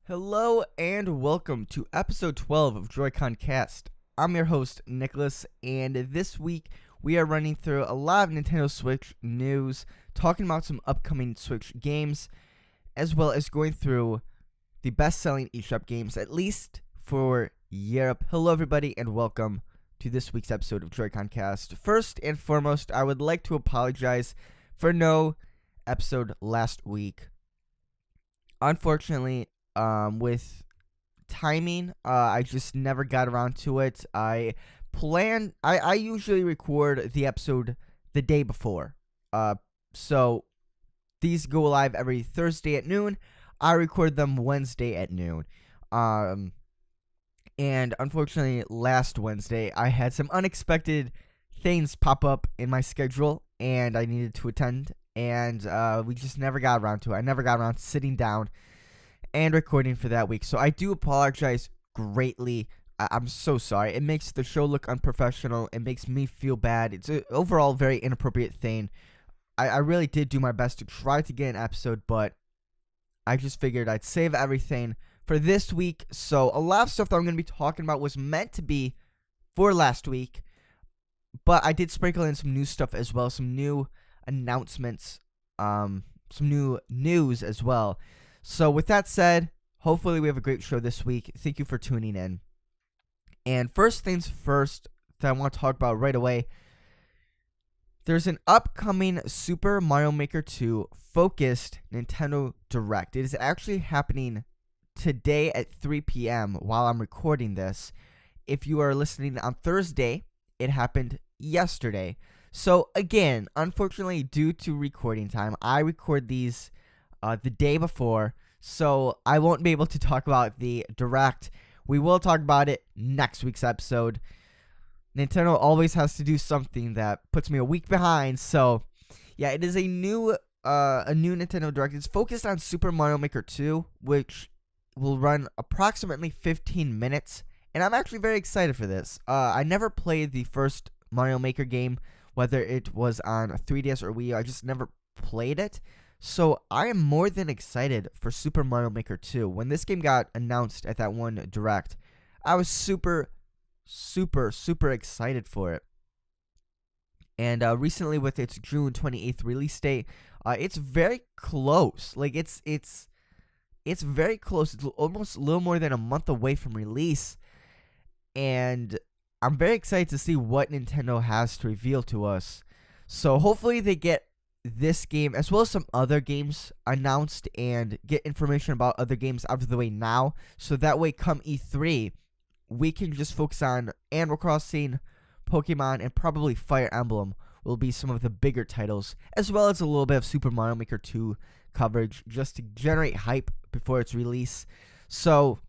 Hello and welcome to episode 12 of Joy-Con Cast. I'm your host, Nicholas, and this week we are running through a lot of Nintendo Switch news, talking about some upcoming Switch games, as well as going through the best-selling eShop games, at least for Europe. Hello everybody and welcome to this week's episode of Joy-Con Cast. First and foremost, I would like to apologize for no episode last week. Unfortunately, with timing, I just never got around to it. I usually record the episode the day before. So these go live every Thursday at noon. I record them Wednesday at noon. And unfortunately, last Wednesday, I had some unexpected things pop up in my schedule, and I needed to attend, and we just never got around to it. I never got around to sitting down and recording for that week, so I do apologize greatly. I'm so sorry. It makes the show look unprofessional. It makes me feel bad. It's an overall very inappropriate thing. I really did do my best to try to get an episode, but I just figured I'd save everything for this week. So a lot of stuff that I'm going to be talking about was meant to be for last week, but I did sprinkle in some new stuff as well, some new announcements, some new news as well. So with that said, hopefully we have a great show this week. Thank you for tuning in. And first things first that I want to talk about right away, there's an upcoming Super Mario Maker 2 focused Nintendo Direct. It is actually happening today at 3 p.m. while I'm recording this. If you are listening on Thursday, it happened yesterday. So again, unfortunately, due to recording time, I record these the day before, so I won't be able to talk about the Direct. We will talk about it next week's episode. Nintendo always has to do something that puts me a week behind, so yeah, it is a new Nintendo Direct. It's focused on Super Mario Maker 2, which will run approximately 15 minutes, and I'm actually very excited for this. I never played the first Mario Maker game, whether it was on a 3DS or Wii. I just never played it. So I am more than excited for Super Mario Maker 2. When this game got announced at that one Direct, I was super excited for it. And recently, with its June 28th release date, it's very close. Like it's very close. It's almost a little more than a month away from release, and I'm very excited to see what Nintendo has to reveal to us. So hopefully they get this game, as well as some other games, announced and get information about other games out of the way now, so that way come E3, we can just focus on Animal Crossing, Pokemon, and probably Fire Emblem will be some of the bigger titles, as well as a little bit of Super Mario Maker 2 coverage, just to generate hype before its release. So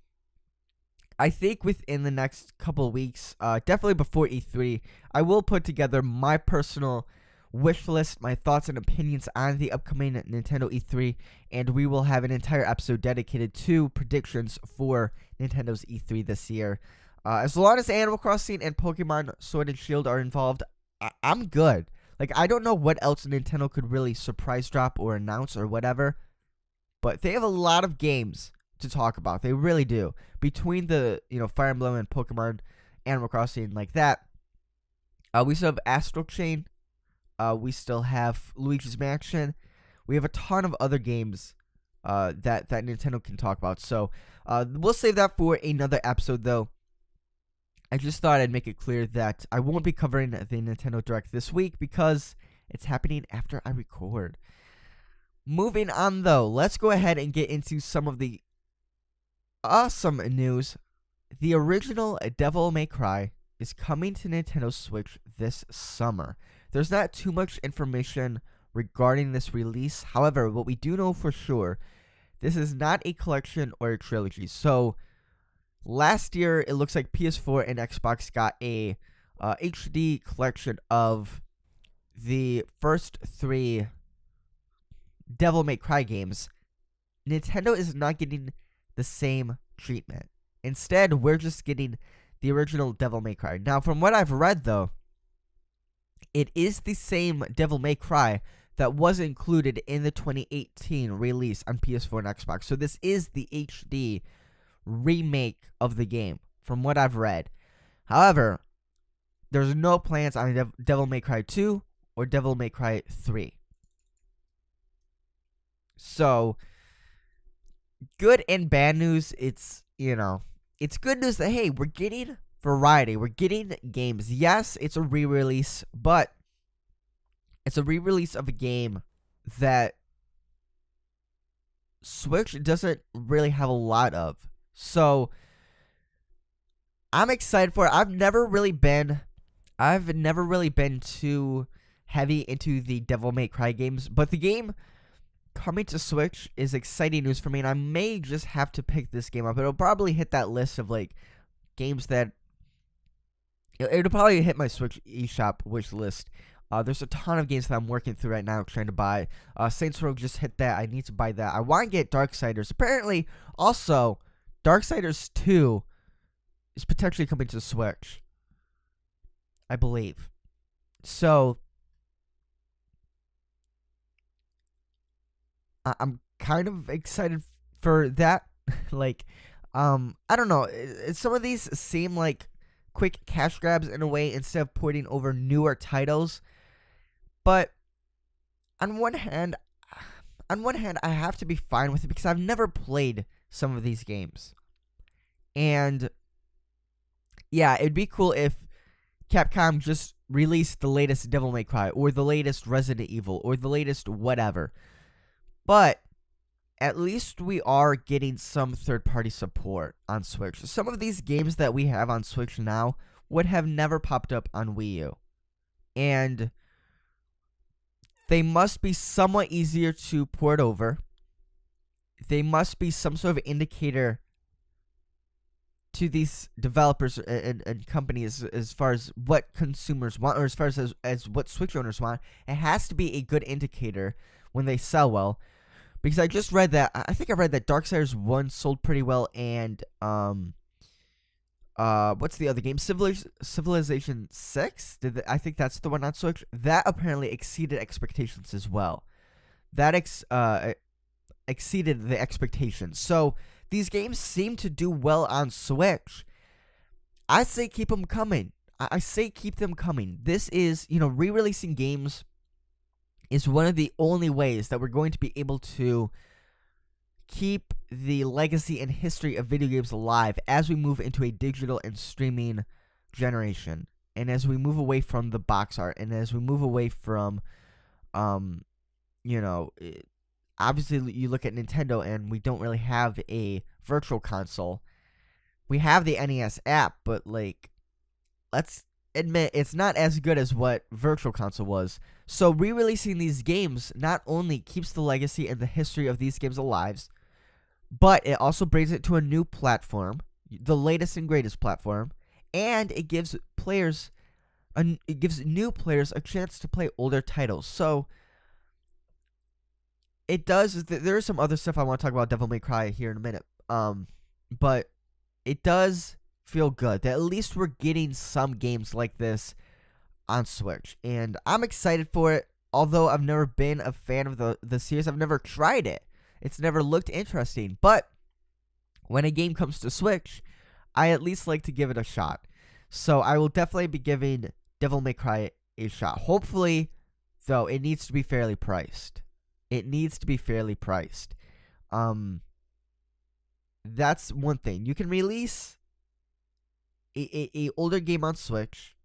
I think within the next couple of weeks, definitely before E3, I will put together my personal wish list, my thoughts and opinions on the upcoming Nintendo E3, and we will have an entire episode dedicated to predictions for Nintendo's E3 this year. As long as Animal Crossing and Pokemon Sword and Shield are involved, I'm good. Like, I don't know what else Nintendo could really surprise drop or announce or whatever, but they have a lot of games to talk about. They really do. Between the, Fire Emblem and Pokemon, Animal Crossing, like that, we still have Astral Chain. We still have Luigi's Mansion. We have a ton of other games that Nintendo can talk about. So we'll save that for another episode, though. I just thought I'd make it clear that I won't be covering the Nintendo Direct this week because it's happening after I record. Moving on, though, let's go ahead and get into some of the awesome news. The original Devil May Cry is coming to Nintendo Switch this summer. There's not too much information regarding this release. However, what we do know for sure, this is not a collection or a trilogy. So last year, it looks like PS4 and Xbox got a HD collection of the first 3 Devil May Cry games. Nintendo is not getting the same treatment. Instead, we're just getting the original Devil May Cry. Now, from what I've read, though, it is the same Devil May Cry that was included in the 2018 release on PS4 and Xbox. So this is the HD remake of the game, from what I've read. However, there's no plans on Devil May Cry 2 or Devil May Cry 3. So, good and bad news. It's good news that, hey, we're getting variety. We're getting games. Yes, it's a re-release, but it's a re-release of a game that Switch doesn't really have a lot of. So, I'm excited for it. I've never really been too heavy into the Devil May Cry games, but the game coming to Switch is exciting news for me, and I may just have to pick this game up. It'll probably hit that list of like games that it'll probably hit my Switch eShop wish list. There's a ton of games that I'm working through right now trying to buy. Saints Row just hit that. I need to buy that. I want to get Darksiders. Apparently, also, Darksiders 2 is potentially coming to Switch, I believe. So, I'm kind of excited for that. Like, I don't know. Some of these seem like quick cash grabs in a way instead of porting over newer titles. But on one hand, I have to be fine with it because I've never played some of these games. And yeah, it'd be cool if Capcom just released the latest Devil May Cry or the latest Resident Evil or the latest whatever. But at least we are getting some third-party support on Switch. Some of these games that we have on Switch now would have never popped up on Wii U. And they must be somewhat easier to port over. They must be some sort of indicator to these developers and companies as far as what consumers want, or as far as what Switch owners want. It has to be a good indicator when they sell well. Because I just read that, I think I read that Darksiders 1 sold pretty well, and what's the other game? Civilization 6? I think that's the one on Switch. That apparently exceeded expectations as well. That exceeded the expectations. So these games seem to do well on Switch. I say keep them coming. I say keep them coming. This is, re-releasing games is one of the only ways that we're going to be able to keep the legacy and history of video games alive as we move into a digital and streaming generation, and as we move away from the box art, and as we move away from, obviously you look at Nintendo and we don't really have a virtual console. We have the NES app, but let's admit it's not as good as what Virtual Console was. So re-releasing these games not only keeps the legacy and the history of these games alive, but it also brings it to a new platform, the latest and greatest platform, and it gives new players a chance to play older titles. So it does. There is some other stuff I want to talk about Devil May Cry here in a minute. But it does feel good that at least we're getting some games like this on Switch, and I'm excited for it. Although I've never been a fan of the series, I've never tried it. It's never looked interesting. But when a game comes to Switch, I at least like to give it a shot. So I will definitely be giving Devil May Cry a shot. Hopefully, though, it needs to be fairly priced. That's one thing. You can release a older game on Switch,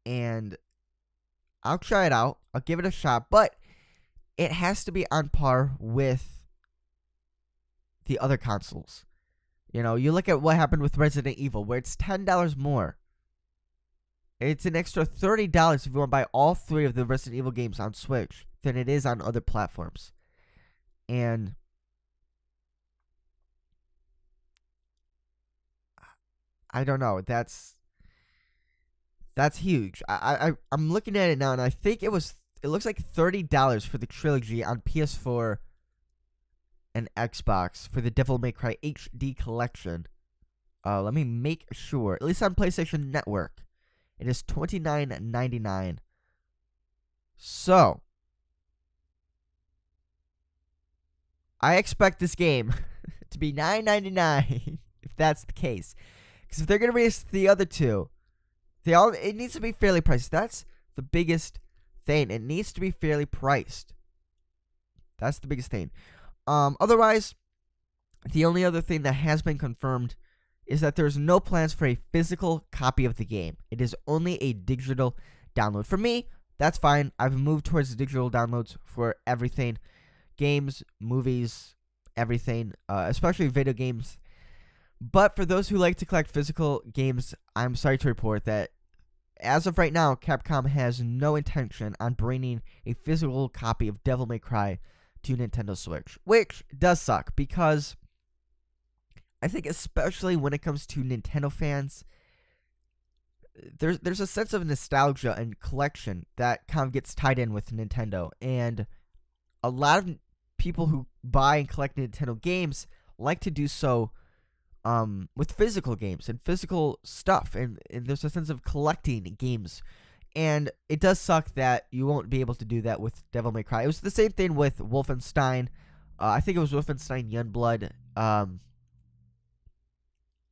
and I'll try it out. I'll give it a shot, but it has to be on par with the other consoles. You look at what happened with Resident Evil, where it's $10 more. It's an extra $30 if you want to buy all 3 of the Resident Evil games on Switch than it is on other platforms. And I don't know. That's huge. I'm looking at it now, and I think it looks like $30 for the trilogy on PS4 and Xbox for the Devil May Cry HD collection. Let me make sure. At least on PlayStation Network, it is $29.99. So I expect this game to be $9.99 if that's the case. Because if they're gonna release the other two, it needs to be fairly priced. That's the biggest thing. It needs to be fairly priced. That's the biggest thing. Otherwise, the only other thing that has been confirmed is that there's no plans for a physical copy of the game. It is only a digital download. For me, that's fine. I've moved towards the digital downloads for everything. Games, movies, everything, especially video games. But for those who like to collect physical games, I'm sorry to report that as of right now, Capcom has no intention on bringing a physical copy of Devil May Cry to Nintendo Switch, which does suck because I think especially when it comes to Nintendo fans, there's a sense of nostalgia and collection that kind of gets tied in with Nintendo, and a lot of people who buy and collect Nintendo games like to do so with physical games and physical stuff, and there's a sense of collecting games. And it does suck that you won't be able to do that with Devil May Cry. It was the same thing with Wolfenstein. I think it was Wolfenstein Youngblood.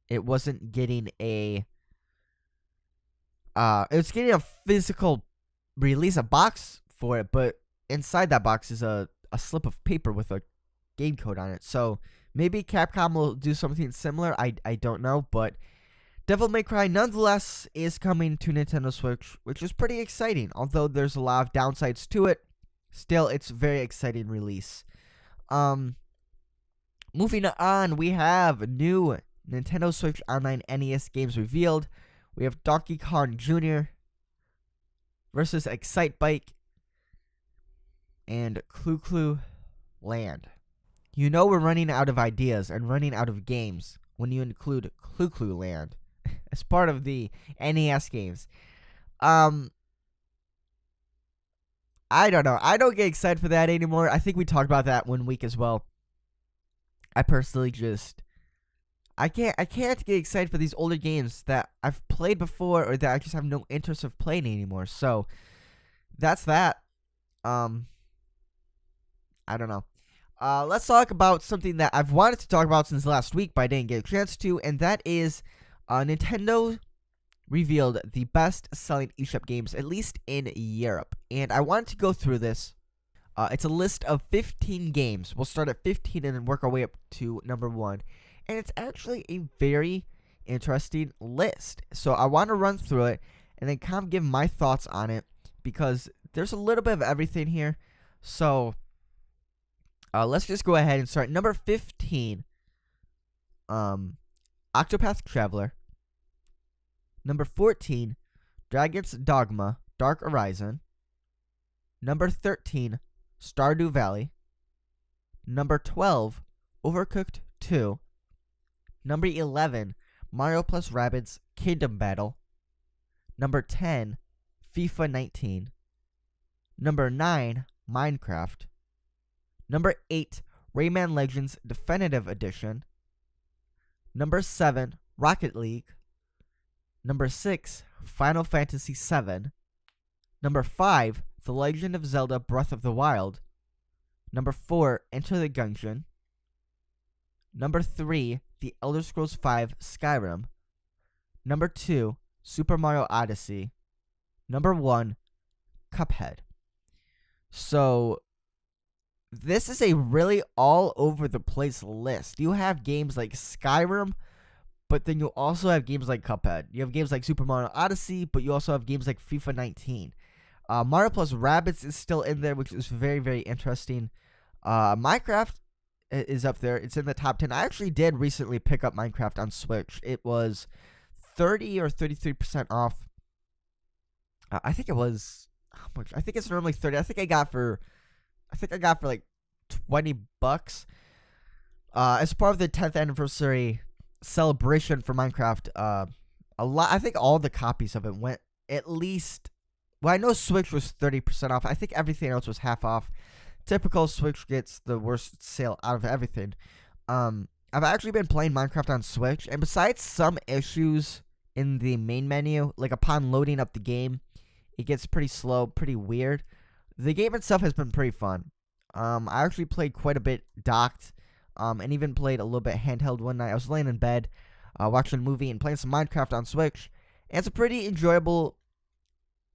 It wasn't getting it was getting a physical release, a box for it, but inside that box is a slip of paper with a game code on it. So maybe Capcom will do something similar. I don't know, but Devil May Cry nonetheless is coming to Nintendo Switch, which is pretty exciting. Although there's a lot of downsides to it, still it's a very exciting release. Moving on, we have new Nintendo Switch Online NES games revealed. We have Donkey Kong Jr. versus Excitebike and Clu Land. You know we're running out of ideas and running out of games when you include Clu Land as part of the NES games. I don't know. I don't get excited for that anymore. I think we talked about that one week as well. I personally just I can't get excited for these older games that I've played before or that I just have no interest of playing anymore. So that's that. I don't know. Let's talk about something that I've wanted to talk about since last week, but I didn't get a chance to, and that is Nintendo revealed the best-selling eShop games, at least in Europe. And I wanted to go through this. It's a list of 15 games. We'll start at 15 and then work our way up to number 1. And it's actually a very interesting list. So I want to run through it and then kind of give my thoughts on it because there's a little bit of everything here. So let's just go ahead and start. Number 15, Octopath Traveler. Number 14, Dragon's Dogma, Dark Horizon. Number 13, Stardew Valley. Number 12, Overcooked 2. Number 11, Mario plus Rabbids Kingdom Battle. Number 10, FIFA 19. Number 9, Minecraft. Number 8, Rayman Legends Definitive Edition. Number 7, Rocket League. Number 6, Final Fantasy VII. Number 5, The Legend of Zelda Breath of the Wild. Number 4, Enter the Gungeon. Number 3, The Elder Scrolls V Skyrim. Number 2, Super Mario Odyssey. Number 1, Cuphead. So this is a really all over the place list. You have games like Skyrim, but then you also have games like Cuphead. You have games like Super Mario Odyssey, but you also have games like FIFA 19. Mario plus Rabbids is still in there, which is very, very interesting. Minecraft is up there. It's in the top 10. I actually did recently pick up Minecraft on Switch. It was 30 or 33% off. I think it was how much? I think it's normally 30. I think I got for like $20 as part of the 10th anniversary celebration for Minecraft. I think all the copies of it went at least. Well, I know Switch was 30% off. I think everything else was half off. Typical Switch gets the worst sale out of everything. I've actually been playing Minecraft on Switch, and besides some issues in the main menu, like upon loading up the game, it gets pretty slow, pretty weird. The game itself has been pretty fun. I actually played quite a bit docked, and even played a little bit handheld one night. I was laying in bed, watching a movie and playing some Minecraft on Switch. And it's a pretty enjoyable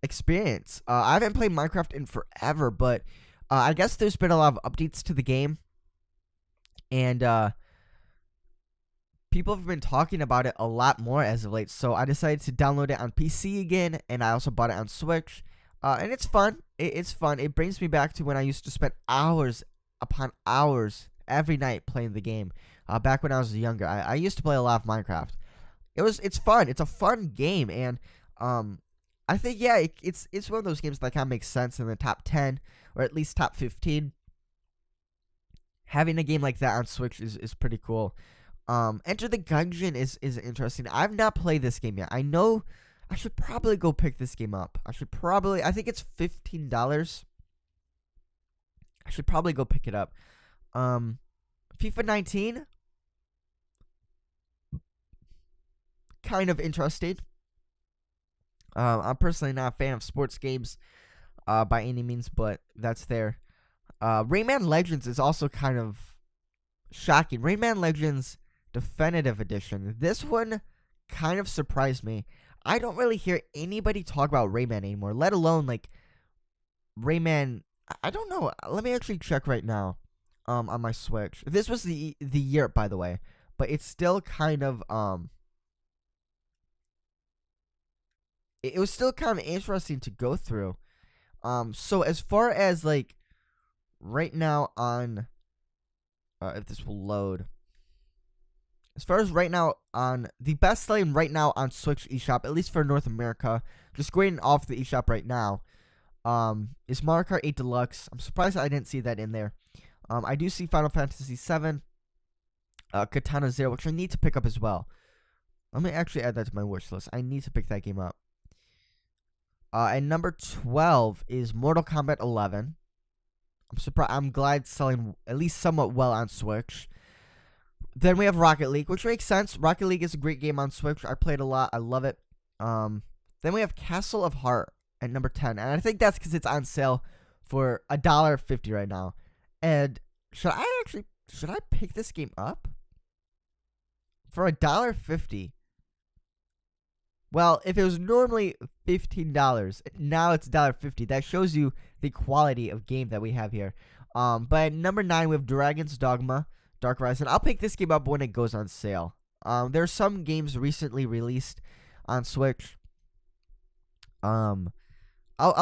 experience. I haven't played Minecraft in forever, but I guess there's been a lot of updates to the game, and people have been talking about it a lot more as of late. So I decided to download it on PC again, and I also bought it on Switch. And it's fun. It's fun. It brings me back to when I used to spend hours upon hours every night playing the game. Back when I was younger, I used to play a lot of Minecraft. It's fun. It's a fun game, and I think it's one of those games that kind of makes sense in the top 10 or at least top 15. Having a game like that on Switch is pretty cool. Enter the Gungeon is interesting. I've not played this game yet. I know I should probably go pick this game up. I think it's $15. I should probably go pick it up. FIFA 19, kind of interesting. I'm personally not a fan of sports games by any means, but that's there. Rayman Legends is also kind of shocking. Rayman Legends Definitive Edition. This one kind of surprised me. I don't really hear anybody talk about Rayman anymore, let alone like Rayman. I don't know. Let me actually check right now on my Switch. This was the year, by the way, but it's still kind of it was still kind of interesting to go through. So as far as like right now on if this will load. As far as right now on the best selling right now on Switch eShop, at least for North America, just going off the eShop right now, is Mario Kart 8 Deluxe. I'm surprised I didn't see that in there. I do see Final Fantasy 7, Katana Zero, which I need to pick up as well. Let me actually add that to my wish list. I need to pick that game up. And number 12 is Mortal Kombat 11. I'm glad it's selling at least somewhat well on Switch. Then we have Rocket League, which makes sense. Rocket League is a great game on Switch. I played a lot. I love it. Then we have Castle of Heart at number 10. And I think that's because it's on sale for $1.50 right now. And should I pick this game up? For $1.50. Well, if it was normally $15, now it's $1.50. That shows you the quality of game that we have here. But at number 9, we have Dragon's Dogma Dark Horizon. I'll pick this game up when it goes on sale. There are some games recently released on Switch. I'll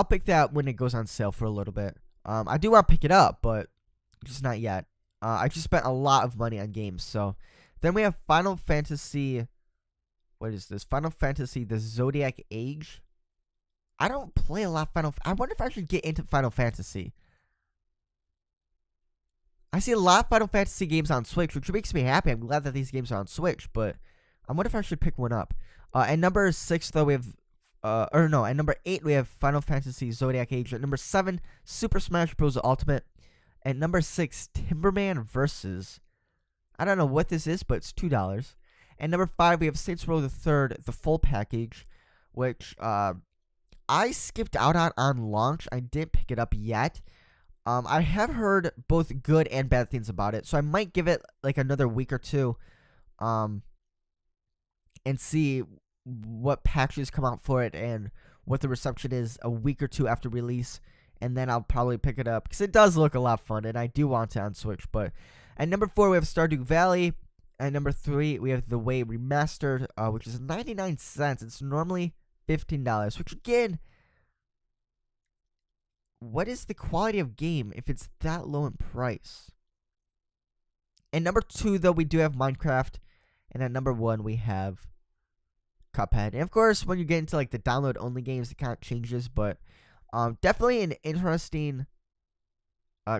pick that when it goes on sale for a little bit. I do want to pick it up, but just not yet. I just spent a lot of money on games. So then we have Final Fantasy. What is this? Final Fantasy: The Zodiac Age. I don't play a lot of Final. I wonder if I should get into Final Fantasy. I see a lot of Final Fantasy games on Switch, which makes me happy. I'm glad that these games are on Switch, but I wonder if I should pick one up. At number 6, though, we have, at number 8, we have Final Fantasy Zodiac Age. At number 7, Super Smash Bros. Ultimate. At number 6, Timberman Versus. I don't know what this is, but it's $2. And number 5, we have Saints Row the Third, the full package, which I skipped out on launch. I didn't pick it up yet. I have heard both good and bad things about it, so I might give it like another week or two, and see what patches come out for it and what the reception is a week or two after release, and then I'll probably pick it up because it does look a lot of fun, and I do want it on Switch. But at number 4, we have Stardew Valley. At number 3, we have The Way Remastered, which is 99 cents. It's normally $15, which again, what is the quality of game if it's that low in price? And number 2, though, we do have Minecraft. And at number 1, we have Cuphead. And of course, when you get into like the download-only games, it kind of changes. But definitely an interesting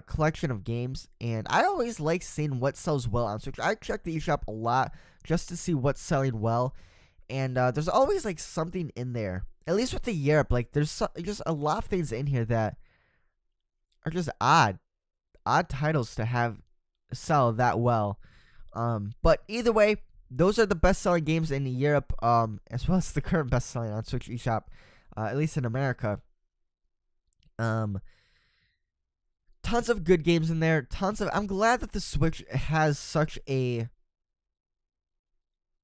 collection of games. And I always like seeing what sells well on Switch. I check the eShop a lot just to see what's selling well. And there's always like something in there. At least with the Europe, like there's just a lot of things in here that are just odd titles to have sell that well. But either way, those are the best-selling games in Europe, as well as the current best-selling on Switch eShop, at least in America. tons of good games in there. I'm glad that the Switch has such a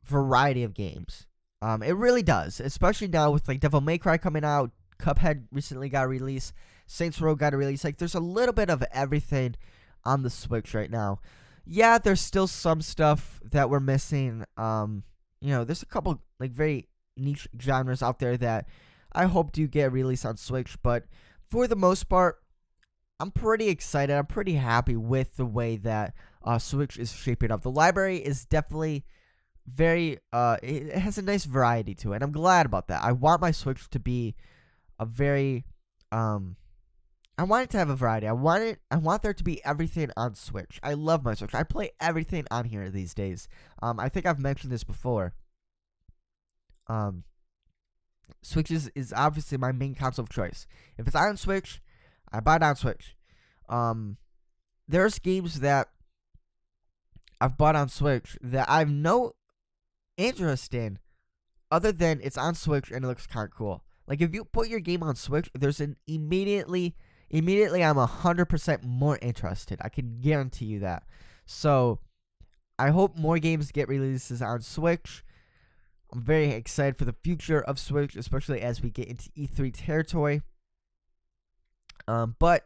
variety of games. It really does, especially now with like Devil May Cry coming out. Cuphead recently got released. Saints Row got a release. Like, there's a little bit of everything on the Switch right now. Yeah, there's still some stuff that we're missing. There's a couple like very niche genres out there that I hope do get released on Switch, but for the most part, I'm pretty excited. I'm pretty happy with the way that Switch is shaping up. The library is definitely very it has a nice variety to it, and I'm glad about that. I want my Switch to be a very I want it to have a variety. I want there to be everything on Switch. I love my Switch. I play everything on here these days. I think I've mentioned this before. Switch is obviously my main console of choice. If it's on Switch, I buy it on Switch. There's games that I've bought on Switch that I've no interest in other than it's on Switch and it looks kind of cool. Like, if you put your game on Switch, there's an immediately I'm 100% more interested. I can guarantee you that. So, I hope more games get releases on Switch. I'm very excited for the future of Switch, especially as we get into E3 territory. But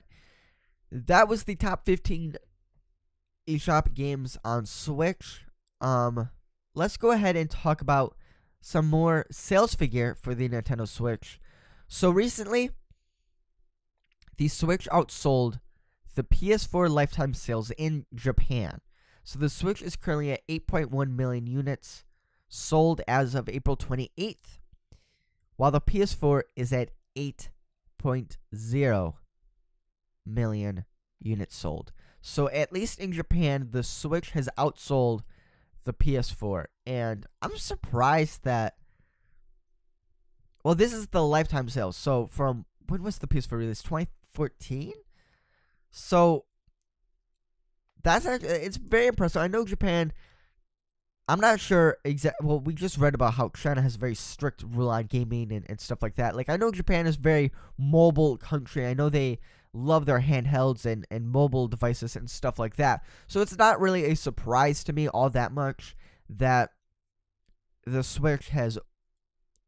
that was the top 15 eShop games on Switch. Let's go ahead and talk about some more sales figure for the Nintendo Switch. So recently, the Switch outsold the PS4 lifetime sales in Japan. So the Switch is currently at 8.1 million units sold as of April 28th, while the PS4 is at 8.0 million units sold. So at least in Japan, the Switch has outsold the PS4. And I'm surprised that, well, this is the lifetime sales. So from, when was the PS4 released? 2014? So that's actually, it's very impressive. I know Japan, I'm not sure exactly. Well, we just read about how China has a very strict rule on gaming and stuff like that. Like, I know Japan is a very mobile country. I know they love their handhelds and mobile devices and stuff like that. So it's not really a surprise to me all that much that the Switch has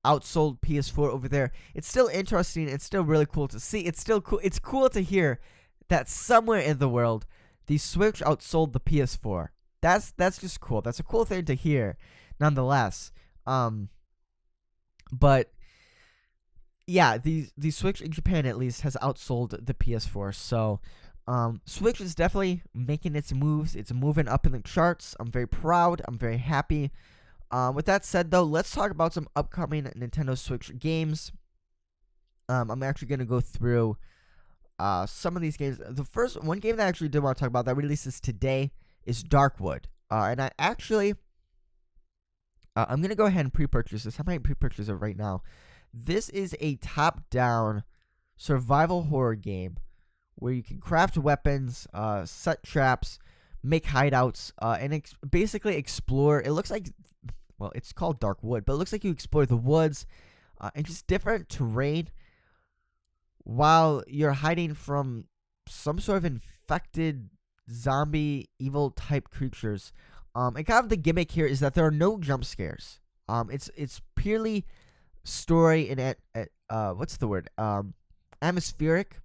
outsold PS4 over there. It's still interesting. It's still really cool to see. It's still cool. It's cool to hear that somewhere in the world, the Switch outsold the PS4. That's just cool. That's a cool thing to hear, nonetheless. But yeah, the Switch in Japan at least has outsold the PS4. So, Switch is definitely making its moves. It's moving up in the charts. I'm very proud. I'm very happy. With that said, though, let's talk about some upcoming Nintendo Switch games. I'm actually gonna go through some of these games. The first one game that I actually did want to talk about that releases today is Darkwood. And I actually, I'm going to go ahead and pre-purchase this. I might pre-purchase it right now. This is a top-down survival horror game where you can craft weapons, set traps, make hideouts, and basically explore. It looks like, well, it's called Darkwood, but it looks like you explore the woods and just different terrain while you're hiding from some sort of infected zombie evil type creatures. And kind of the gimmick here is that there are no jump scares. It's purely story and what's the word? Atmospheric.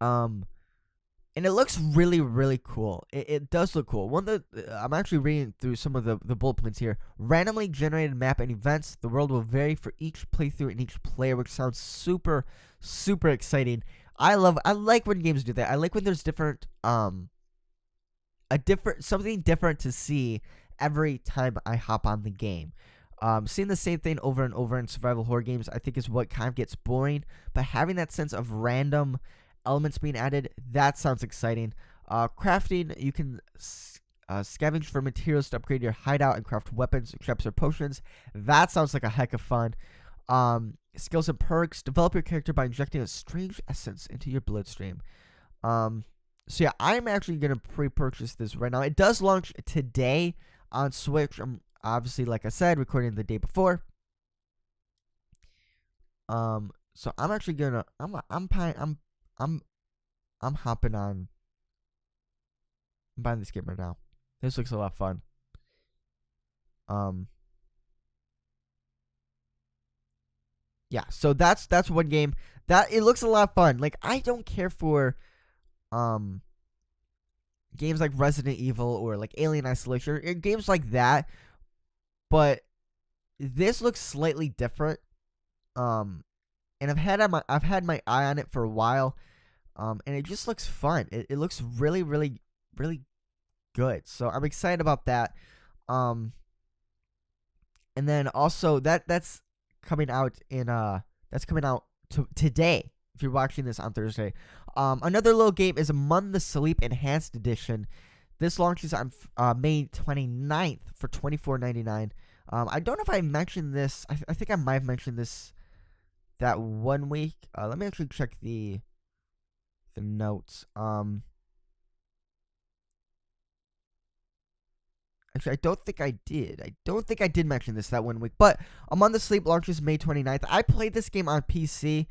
And it looks really, really cool. It does look cool. I'm actually reading through some of the bullet points here. Randomly generated map and events. The world will vary for each playthrough and each player, which sounds super, super exciting. I like when games do that. I like when there's something different to see every time I hop on the game. Seeing the same thing over and over in survival horror games, I think, is what kind of gets boring. But having that sense of random elements being added, that sounds exciting. Crafting, you can scavenge for materials to upgrade your hideout and craft weapons, traps, or potions. That sounds like a heck of fun. Skills and perks. Develop your character by injecting a strange essence into your bloodstream. So yeah, I'm actually going to pre-purchase this right now. It does launch today on Switch. I'm obviously, like I said, recording the day before. So I'm actually going to, I'm I'm hopping on. I'm buying this game right now. This looks a lot of fun. Yeah, so that's one game that it looks a lot of fun. Like, I don't care for games like Resident Evil or like Alien Isolation or games like that, but this looks slightly different. And I've had my eye on it for a while. And it just looks fun. It looks really, really, really good. So I'm excited about that. And then also that's coming out today. If you're watching this on Thursday, another little game is Among the Sleep Enhanced Edition. This launches on May 29th for $24.99. I don't know if I mentioned this. I think I might have mentioned this that 1 week. Let me actually check the notes. Actually, I don't think I did. I don't think I did mention this that 1 week. But Among the Sleep launches May 29th. I played this game on PC.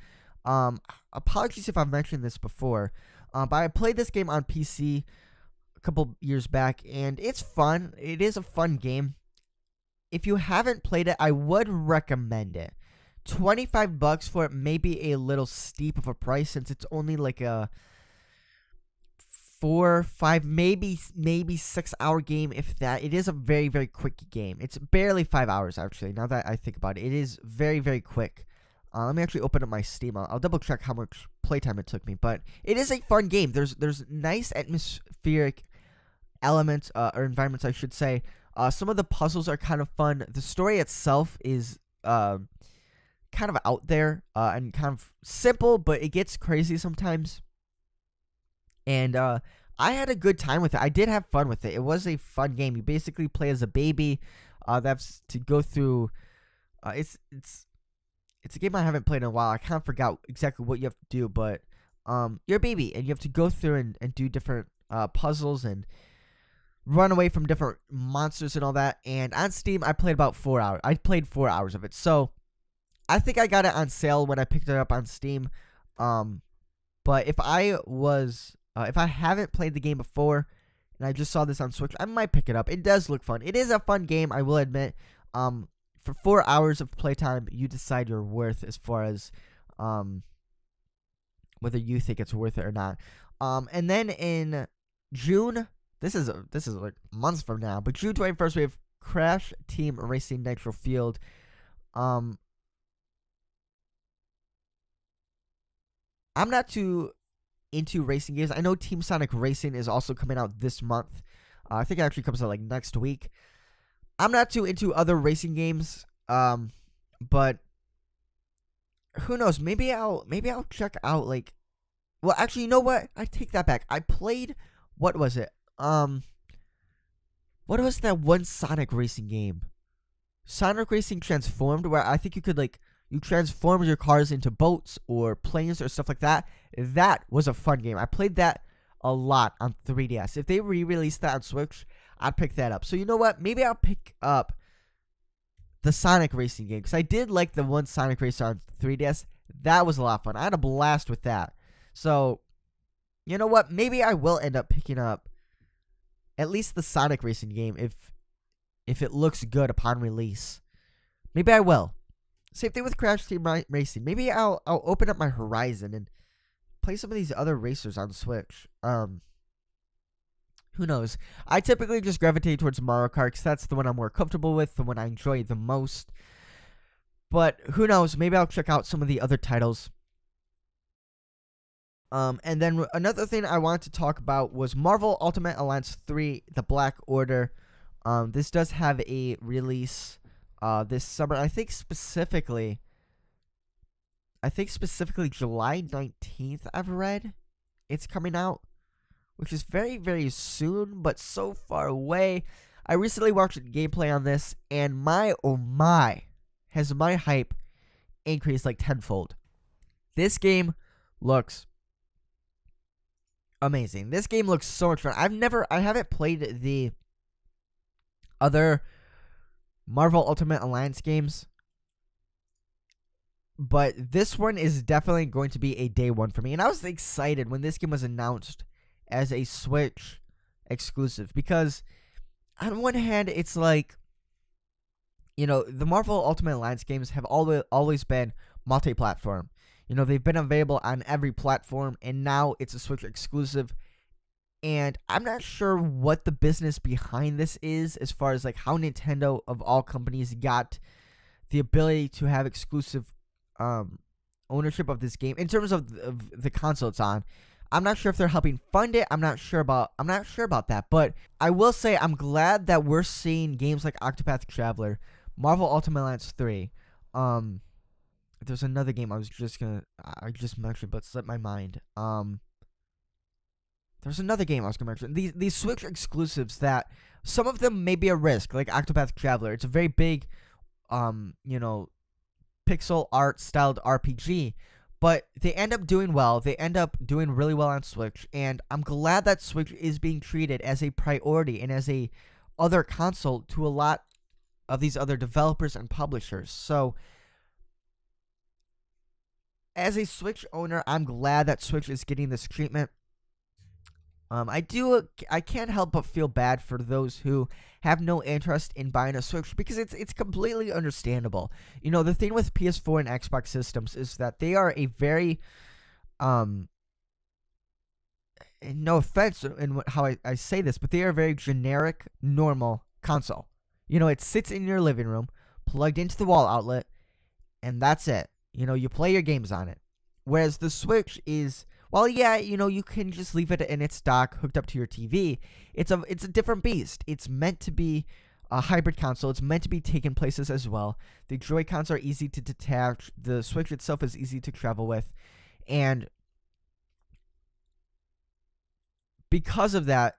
Apologies if I've mentioned this before. But I played this game on PC a couple years back, and it's fun. It is a fun game. If you haven't played it, I would recommend it. $25 for it may be a little steep of a price since it's only like a 4, 5, maybe 6 hour game, if that. It is a very, very quick game. It's barely 5 hours, actually, now that I think about it. It is very, very quick. Let me actually open up my Steam. I'll double check how much playtime it took me, but it is a fun game. There's nice atmospheric elements, or environments, I should say. Some of the puzzles are kind of fun. The story itself is kind of out there and kind of simple, but it gets crazy sometimes. And I had a good time with it. I did have fun with it. It was a fun game. You basically play as a baby. That's to go through. It's a game I haven't played in a while. I kind of forgot exactly what you have to do, but you're a baby and you have to go through and do different puzzles and run away from different monsters and all that. And on Steam, I played about 4 hours. I played 4 hours of it. So I think I got it on sale when I picked it up on Steam. But if I haven't played the game before and I just saw this on Switch, I might pick it up. It does look fun. It is a fun game, I will admit. For 4 hours of playtime, you decide your worth as far as whether you think it's worth it or not. And then in June, this is like months from now, but June 21st, we have Crash Team Racing Nitro Field. I'm not too into racing games. I know Team Sonic Racing is also coming out this month. I think it actually comes out like next week. I'm not too into other racing games, but who knows? Maybe I'll check out like. Well, actually, you know what? I take that back. I played. What was it? What was that one Sonic racing game? Sonic Racing Transformed, where I think you could like. You transform your cars into boats or planes or stuff like that. That was a fun game. I played that a lot on 3DS. If they re-released that on Switch, I'd pick that up. So you know what? Maybe I'll pick up the Sonic Racing game, because I did like the one Sonic Racer on 3DS. That was a lot of fun. I had a blast with that. So, you know what? Maybe I will end up picking up at least the Sonic Racing game if it looks good upon release. Maybe I will. Same thing with Crash Team Racing. Maybe I'll open up my Horizon and play some of these other racers on Switch. Who knows? I typically just gravitate towards Mario Kart because that's the one I'm more comfortable with, the one I enjoy the most. But who knows? Maybe I'll check out some of the other titles. And then another thing I wanted to talk about was Marvel Ultimate Alliance 3: The Black Order. This does have a release this summer. I think specifically July 19th, I've read. It's coming out, which is very, very soon, but so far away. I recently watched gameplay on this, and my, oh my, has my hype increased like tenfold. This game looks amazing. This game looks so much fun. I haven't played the other Marvel Ultimate Alliance games, But this one is definitely going to be a day one for me. And I was excited when this game was announced as a Switch exclusive because on one hand, it's like, the Marvel Ultimate Alliance games have always been multi-platform. They've been available on every platform, and now it's a Switch exclusive. And I'm not sure what the business behind this is as far as like how Nintendo of all companies got the ability to have exclusive ownership of this game in terms of the console it's on. I'm not sure if they're helping fund it. I'm not sure about that. But I will say I'm glad that we're seeing games like Octopath Traveler, Marvel Ultimate Alliance 3. There's another game I just mentioned but slipped my mind. There's another game I was gonna mention. These Switch exclusives that some of them may be a risk, like Octopath Traveler. It's a very big pixel art styled RPG, but they end up doing well. They end up doing really well on Switch, and I'm glad that Switch is being treated as a priority and as a other console to a lot of these other developers and publishers. So as a Switch owner, I'm glad that Switch is getting this treatment. I can't help but feel bad for those who have no interest in buying a Switch because it's completely understandable. The thing with PS4 and Xbox systems is that they are a very, and no offense in how I say this, but they are a very generic, normal console. It sits in your living room, plugged into the wall outlet, and that's it. You play your games on it. Whereas the Switch is, well, yeah, you can just leave it in its dock hooked up to your TV. It's a different beast. It's meant to be a hybrid console. It's meant to be taken places as well. The Joy-Cons are easy to detach. The Switch itself is easy to travel with. And because of that,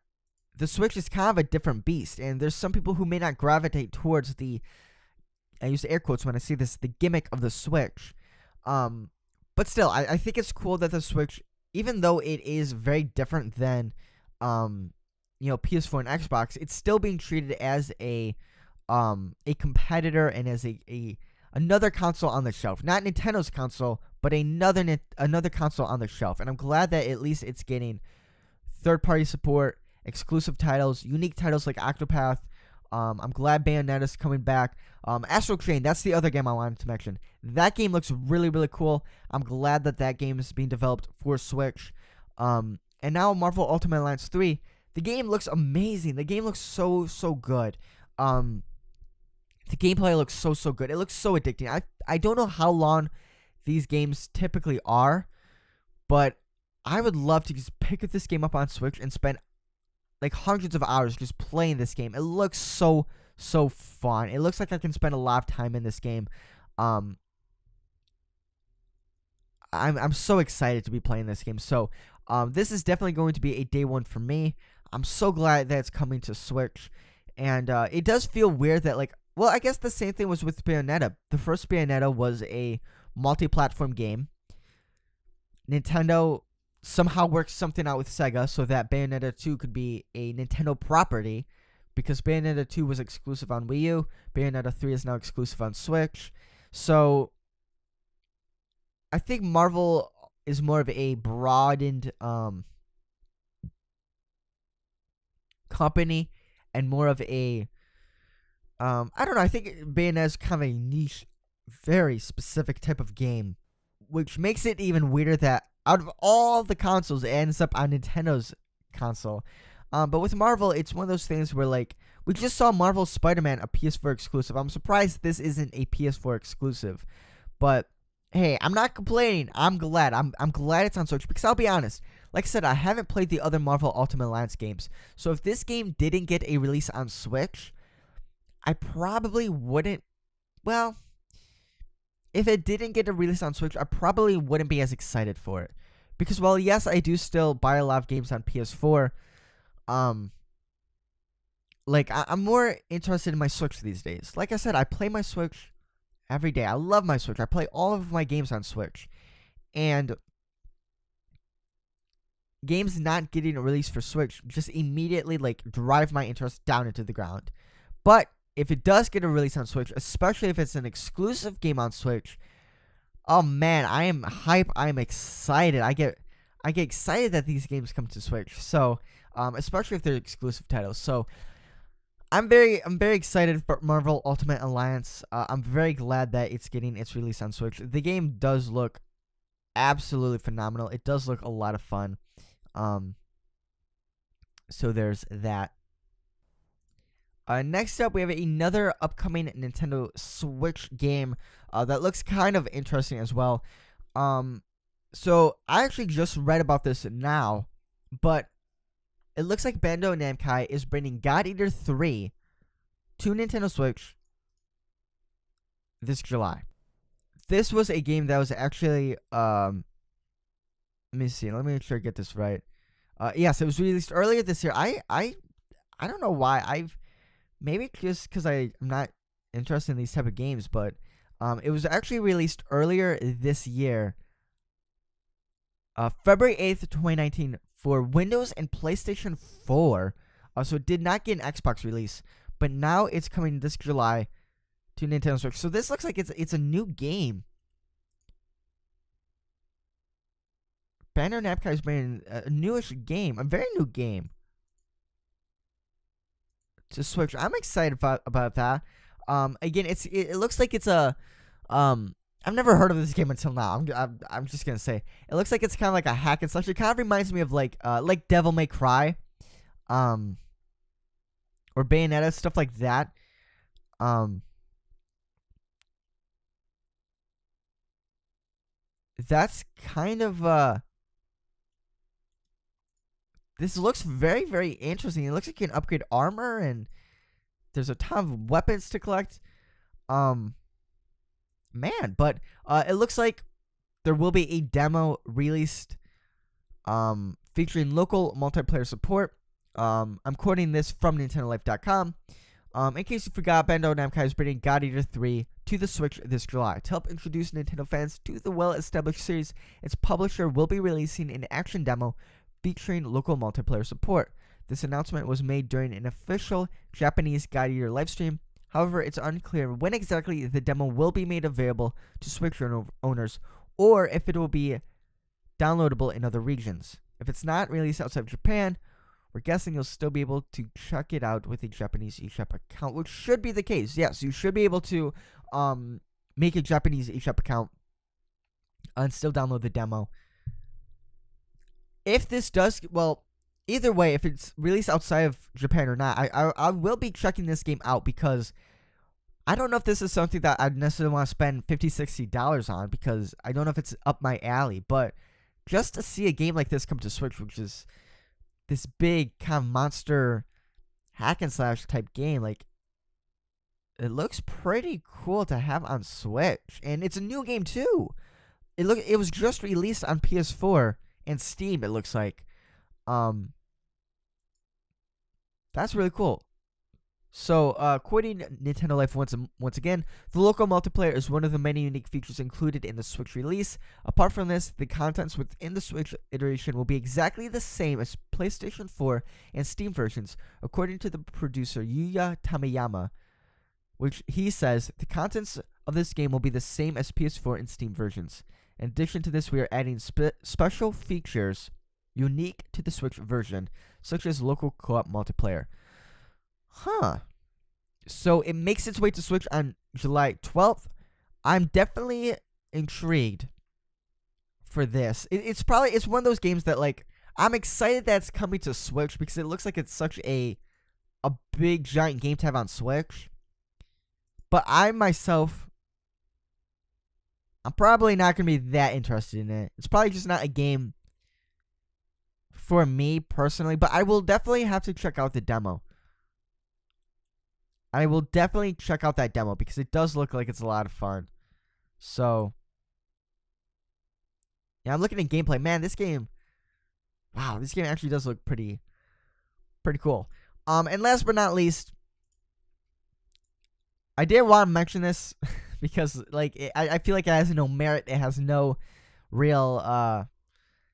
the Switch is kind of a different beast. And there's some people who may not gravitate towards I use air quotes when I say this, the gimmick of the Switch. But still, I think it's cool that the Switch, even though it is very different than, PS4 and Xbox, it's still being treated as a competitor and as another console on the shelf. Not Nintendo's console, but another console on the shelf. And I'm glad that at least it's getting third-party support, exclusive titles, unique titles like Octopath. I'm glad Bayonetta's coming back. Astral Chain, that's the other game I wanted to mention. That game looks really, really cool. I'm glad that game is being developed for Switch. And now Marvel Ultimate Alliance 3. The game looks amazing. The game looks so, so good. The gameplay looks so, so good. It looks so addicting. I don't know how long these games typically are, but I would love to just pick this game up on Switch and spend like hundreds of hours just playing this game. It looks so, so fun. It looks like I can spend a lot of time in this game. I'm so excited to be playing this game. So this is definitely going to be a day one for me. I'm so glad that it's coming to Switch. And it does feel weird that, I guess the same thing was with Bayonetta. The first Bayonetta was a multi-platform game. Nintendo somehow worked something out with Sega so that Bayonetta 2 could be a Nintendo property, because Bayonetta 2 was exclusive on Wii U. Bayonetta 3 is now exclusive on Switch. So I think Marvel is more of a broadened company and more of a I don't know, I think Bayonetta is kind of a niche, very specific type of game, which makes it even weirder that out of all the consoles, it ends up on Nintendo's console. But with Marvel, it's one of those things where, we just saw Marvel Spider-Man, a PS4 exclusive. I'm surprised this isn't a PS4 exclusive. But, hey, I'm not complaining. I'm glad. I'm glad it's on Switch, because I'll be honest. Like I said, I haven't played the other Marvel Ultimate Alliance games. So if this game didn't get a release on Switch, I probably wouldn't, if it didn't get a release on Switch, I probably wouldn't be as excited for it. Because while, yes, I do still buy a lot of games on PS4, I'm more interested in my Switch these days. Like I said, I play my Switch every day. I love my Switch. I play all of my games on Switch. And games not getting a release for Switch just immediately, drive my interest down into the ground. But if it does get a release on Switch, especially if it's an exclusive game on Switch, Oh man, I am hype. I am excited. I get excited that these games come to Switch. So, especially if they're exclusive titles. So, I'm very excited for Marvel Ultimate Alliance. I'm very glad that it's getting its release on Switch. The game does look absolutely phenomenal. It does look a lot of fun. Um, so there's that. Next up, we have another upcoming Nintendo Switch game that looks kind of interesting as well. So I actually just read about this now, but it looks like Bandai Namco is bringing God Eater 3 to Nintendo Switch this July. This was a game that was actually let me see. Let me make sure I get this right. Yes, it was released earlier this year. I don't know why. Maybe just because I'm not interested in these type of games, but it was actually released earlier this year, February 8th, 2019, for Windows and PlayStation 4. So it did not get an Xbox release, but now it's coming this July to Nintendo Switch. So this looks like it's a new game. Bandai Namco is bringing a newish game, a very new game to Switch. I'm excited about that. Again, it looks like it's a I've never heard of this game until now. I'm just gonna say it looks like it's kind of like a hack and slash. It kind of reminds me of like Devil May Cry, or Bayonetta, stuff like that. That's kind of this looks very, very interesting. It looks like you can upgrade armor, and there's a ton of weapons to collect. Man, but it looks like there will be a demo released featuring local multiplayer support. I'm quoting this from NintendoLife.com. In case you forgot, Bandai Namco is bringing God Eater 3 to the Switch this July. To help introduce Nintendo fans to the well-established series, its publisher will be releasing an action demo featuring local multiplayer support. This announcement was made during an official Japanese God Eater livestream. However, it's unclear when exactly the demo will be made available to Switch owners, or if it will be downloadable in other regions. If it's not released outside of Japan, we're guessing you'll still be able to check it out with a Japanese eShop account, which should be the case. Yes, you should be able to make a Japanese eShop account and still download the demo. If this does, well, either way, if it's released outside of Japan or not, I will be checking this game out, because I don't know if this is something that I necessarily want to spend $50, $60 on, because I don't know if it's up my alley. But just to see a game like this come to Switch, which is this big kind of monster hack and slash type game, like, it looks pretty cool to have on Switch, and it's a new game too. It was just released on PS4 and Steam. It looks like, that's really cool. So, quoting Nintendo Life once again, the local multiplayer is one of the many unique features included in the Switch release. Apart from this, the contents within the Switch iteration will be exactly the same as PlayStation 4 and Steam versions, according to the producer Yuya Tamiyama, which he says the contents of this game will be the same as PS4 and Steam versions. In addition to this, we are adding special features unique to the Switch version, such as local co-op multiplayer. So it makes its way to Switch on July 12th. I'm definitely intrigued for this. It's one of those games that, like, I'm excited that it's coming to Switch, because it looks like it's such a big giant game to have on Switch. But I myself, I'm probably not going to be that interested in it. It's probably just not a game for me personally, but I will definitely have to check out the demo. I will definitely check out that demo, because it does look like it's a lot of fun. So, yeah, I'm looking at gameplay. Man, this game, wow, this game actually does look pretty cool. And last but not least, I did want to mention this because, like, I feel like it has no merit. It has no real,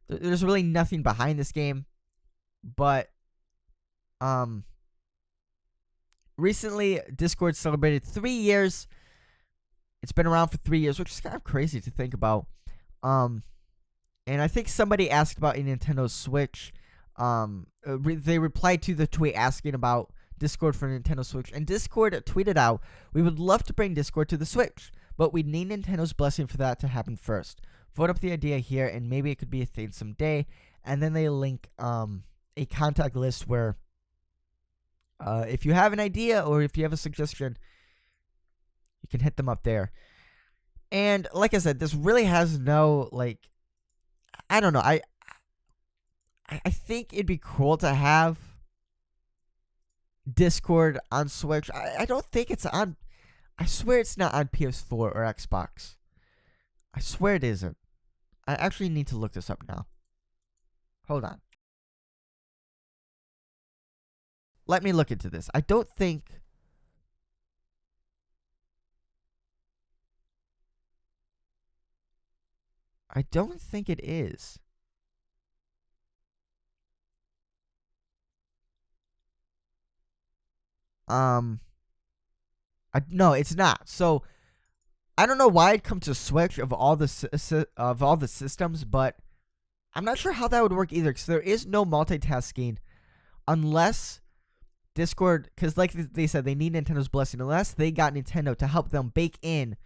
there's really nothing behind this game. But, recently, Discord celebrated 3 years It's been around for 3 years, which is kind of crazy to think about. And I think somebody asked about a Nintendo Switch. They replied to the tweet asking about Discord for Nintendo Switch, and Discord tweeted out, "We would love to bring Discord to the Switch, but we need Nintendo's blessing for that to happen first. Vote up the idea here, and maybe it could be a thing someday." And then they link a contact list where if you have an idea or if you have a suggestion, you can hit them up there. And like I said, this really has no, like, I don't know. I think it'd be cool to have Discord on Switch. I don't think it's on. I swear it's not on PS4 or Xbox. I swear it isn't. I actually need to look this up now. Hold on. Let me look into this. I don't think. I don't think it is. No, it's not. So I don't know why it comes to Switch of all the systems, but I'm not sure how that would work either, because there is no multitasking unless Discord, because like they said, they need Nintendo's blessing, unless they got Nintendo to help them bake in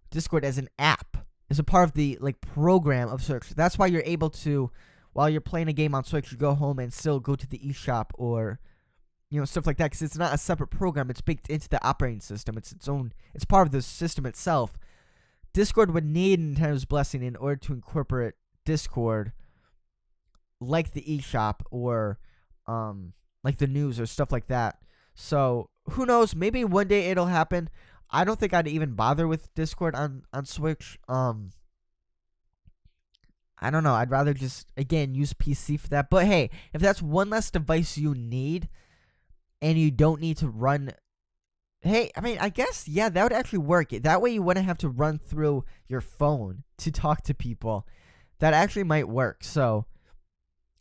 Discord as an app, as a part of the like program of Switch. That's why you're able to, while you're playing a game on Switch, you go home and still go to the eShop or stuff like that, because it's not a separate program. It's baked into the operating system. It's its own. It's part of the system itself. Discord would need Nintendo's blessing in order to incorporate Discord, like the eShop or like the news or stuff like that. So who knows? Maybe one day it'll happen. I don't think I'd even bother with Discord on Switch. I don't know. I'd rather just, again, use PC for that. But hey, if that's one less device you need, and you don't need to run, hey, I mean, I guess, yeah, that would actually work. That way you wouldn't have to run through your phone to talk to people. That actually might work. So,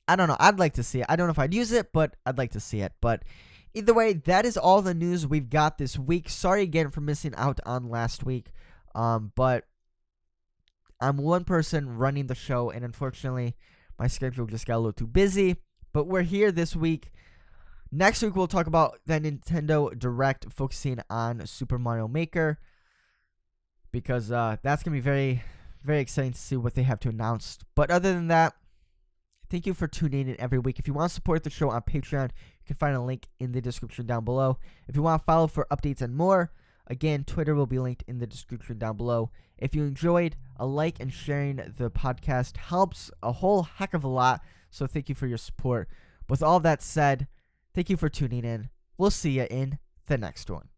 I don't know. I'd like to see it. I don't know if I'd use it, but I'd like to see it. But either way, that is all the news we've got this week. Sorry again for missing out on last week. But I'm one person running the show, and unfortunately, my schedule just got a little too busy. But we're here this week. Next week, we'll talk about the Nintendo Direct, focusing on Super Mario Maker, because that's going to be very, very exciting to see what they have to announce. But other than that, thank you for tuning in every week. If you want to support the show on Patreon, you can find a link in the description down below. If you want to follow for updates and more, again, Twitter will be linked in the description down below. If you enjoyed, a like and sharing the podcast helps a whole heck of a lot, so thank you for your support. With all that said, thank you for tuning in. We'll see you in the next one.